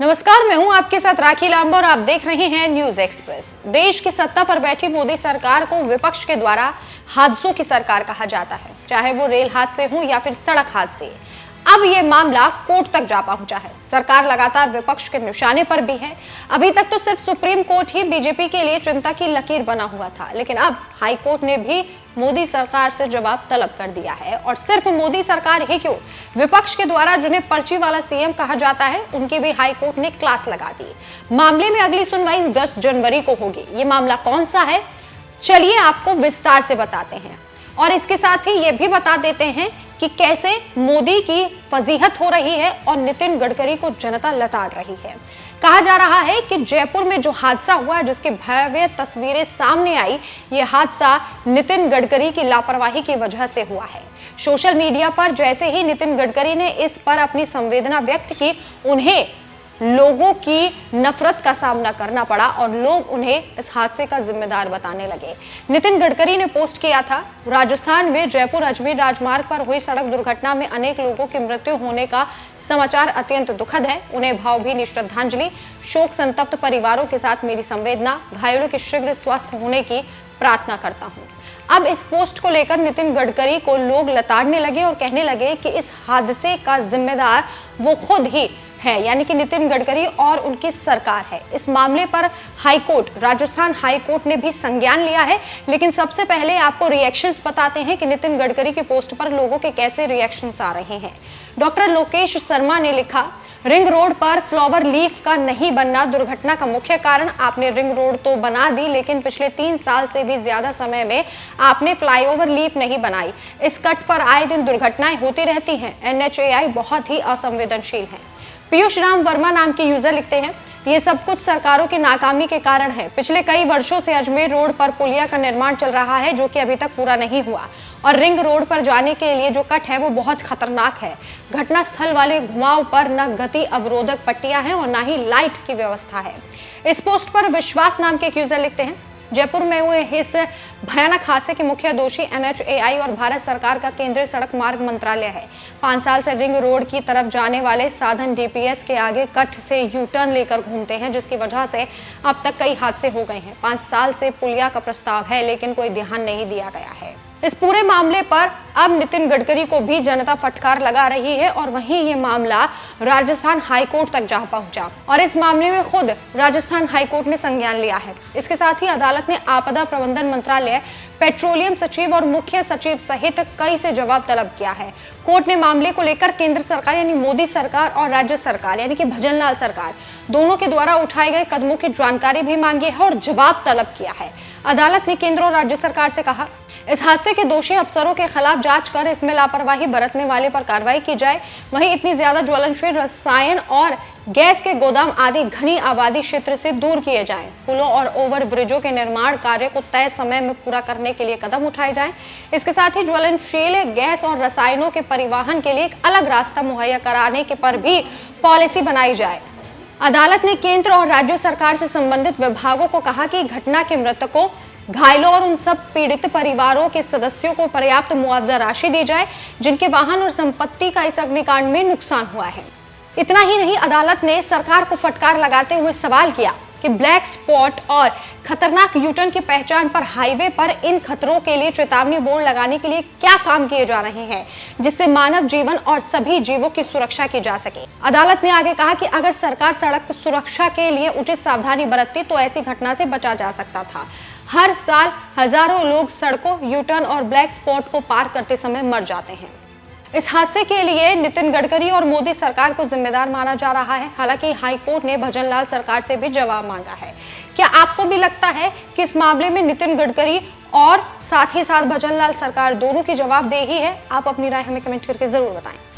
नमस्कार, मैं हूं आपके साथ राखी लांबा और आप देख रहे हैं न्यूज एक्सप्रेस। देश की सत्ता पर बैठी मोदी सरकार को विपक्ष के द्वारा हादसों की सरकार कहा जाता है, चाहे वो रेल हादसे हो या फिर सड़क हादसे। अब ये मामला कोर्ट तक जा पहुंचा है। सरकार लगातार विपक्ष के निशाने पर भी है। अभी तक तो सिर्फ सुप्रीम कोर्ट ही बीजेपी के लिए चिंता की लकीर बना हुआ था, लेकिन अब हाई कोर्ट ने भी मोदी सरकार से जवाब तलब कर दिया है। और सिर्फ मोदी सरकार ही क्यों, विपक्ष के द्वारा जिन्हें पर्ची वाला सीएम कहा जाता है, उनकी भी हाई कोर्ट ने क्लास लगा दी। मामले में अगली सुनवाई 10 जनवरी को होगी। ये मामला कौन सा है, चलिए आपको विस्तार से बताते हैं। और इसके साथ ही ये भी बता देते हैं कि कैसे मोदी की फजीहत हो रही है और नितिन गडकरी को जनता लताड़ रही है। कहा जा रहा है कि जयपुर में जो हादसा हुआ, जिसकी भयावह तस्वीरें सामने आई, ये हादसा नितिन गडकरी की लापरवाही की वजह से हुआ है। सोशल मीडिया पर जैसे ही नितिन गडकरी ने इस पर अपनी संवेदना व्यक्त की, उन्हें लोगों की नफरत का सामना करना पड़ा और लोग उन्हें इस हादसे का जिम्मेदार बताने लगे। नितिन गडकरी ने पोस्ट किया था, राजस्थान में जयपुर अजमेर राजमार्ग पर हुई सड़क दुर्घटना में अनेक लोगों की मृत्यु होने का समाचार अत्यंत दुखद है। उन्हें भावभीनी श्रद्धांजलि, शोक संतप्त परिवारों के साथ मेरी संवेदना, घायलों के शीघ्र स्वस्थ होने की प्रार्थना करता हूँ। अब इस पोस्ट को लेकर नितिन गडकरी को लोग लताड़ने लगे और कहने लगे कि इस हादसे का जिम्मेदार वो खुद ही है, यानी कि नितिन गडकरी और उनकी सरकार है। इस मामले पर हाईकोर्ट, राजस्थान हाईकोर्ट ने भी संज्ञान लिया है। लेकिन सबसे पहले आपको रिएक्शंस बताते हैं कि नितिन गडकरी की पोस्ट पर लोगों के कैसे रिएक्शंस आ रहे हैं। डॉक्टर लोकेश शर्मा ने लिखा, रिंग रोड पर फ्लावर लीफ का नहीं बनना दुर्घटना का मुख्य कारण। आपने रिंग रोड तो बना दी, लेकिन पिछले 3 साल से भी ज्यादा समय में आपने फ्लाईओवर लीफ नहीं बनाई। इस कट पर आए दिन दुर्घटनाएं होती रहती हैं। NHAI बहुत ही असंवेदनशील है। पीयूष राम वर्मा नाम के यूजर लिखते हैं, ये सब कुछ सरकारों की नाकामी के कारण है। पिछले कई वर्षों से अजमेर रोड पर पुलिया का निर्माण चल रहा है, जो कि अभी तक पूरा नहीं हुआ। और रिंग रोड पर जाने के लिए जो कट है वो बहुत खतरनाक है। घटनास्थल वाले घुमाव पर न गति अवरोधक पट्टियां हैं और न ही लाइट की व्यवस्था है। इस पोस्ट पर विश्वास नाम के एक यूजर लिखते हैं, जयपुर में हुए इस भयानक हादसे के मुख्य दोषी NHAI और भारत सरकार का केंद्रीय सड़क मार्ग मंत्रालय है। 5 साल से रिंग रोड की तरफ जाने वाले साधन DPS के आगे कट से यू टर्न लेकर घूमते हैं, जिसकी वजह से अब तक कई हादसे हो गए हैं। 5 साल से पुलिया का प्रस्ताव है, लेकिन कोई ध्यान नहीं दिया गया है। इस पूरे मामले पर अब नितिन गडकरी को भी जनता फटकार लगा रही है और वहीं ये मामला राजस्थान हाईकोर्ट तक जा पहुंचा और इस मामले में खुद राजस्थान हाईकोर्ट ने संज्ञान लिया है। इसके साथ ही अदालत ने आपदा प्रबंधन मंत्रालय, पेट्रोलियम सचिव और मुख्य सचिव सहित कई से जवाब तलब किया है। कोर्ट ने मामले को लेकर केंद्र सरकार यानी मोदी सरकार और राज्य सरकार यानी कि भजनलाल सरकार दोनों के द्वारा उठाए गए कदमों की जानकारी भी मांगी है और जवाब तलब किया है। अदालत ने केंद्र और राज्य सरकार से कहा, इस हादसे के दोषी अफसरों के खिलाफ जांच कर इसमें लापरवाही बरतने वाले पर कार्रवाई की जाए। वहीं इतनी ज्यादा ज्वलनशील रसायन और गैस के गोदाम आदि घनी आबादी क्षेत्र से दूर किए जाएं। पुलों और ओवर ब्रिजों के निर्माण कार्य को तय समय में पूरा करने के लिए कदम उठाए जाएं। इसके साथ ही ज्वलनशील गैस और रसायनों के परिवहन के लिए एक अलग रास्ता मुहैया कराने के पर भी पॉलिसी बनाई जाए। अदालत ने केंद्र और राज्य सरकार से संबंधित विभागों को कहा कि घटना के मृतकों, घायलों और उन सब पीड़ित परिवारों के सदस्यों को पर्याप्त मुआवजा राशि दी जाए जिनके वाहन और संपत्ति का इस अग्निकांड में नुकसान हुआ है। इतना ही नहीं, अदालत ने सरकार को फटकार लगाते हुए सवाल किया कि ब्लैक स्पॉट और खतरनाक यूटर्न की पहचान पर हाईवे पर इन खतरों के लिए चेतावनी बोर्ड लगाने के लिए क्या काम किए जा रहे हैं, जिससे मानव जीवन और सभी जीवों की सुरक्षा की जा सके। अदालत ने आगे कहा कि अगर सरकार सड़क सुरक्षा के लिए उचित सावधानी बरतती तो ऐसी घटना से बचा जा सकता था। हर साल हजारों लोग सड़कों, यूटर्न और ब्लैक स्पॉट को पार करते समय मर जाते हैं। इस हादसे के लिए नितिन गडकरी और मोदी सरकार को जिम्मेदार माना जा रहा है। हालांकि हाईकोर्ट ने भजनलाल सरकार से भी जवाब मांगा है। क्या आपको भी लगता है कि इस मामले में नितिन गडकरी और साथ ही साथ भजनलाल सरकार दोनों की जवाबदेही है? आप अपनी राय हमें कमेंट करके जरूर बताएं।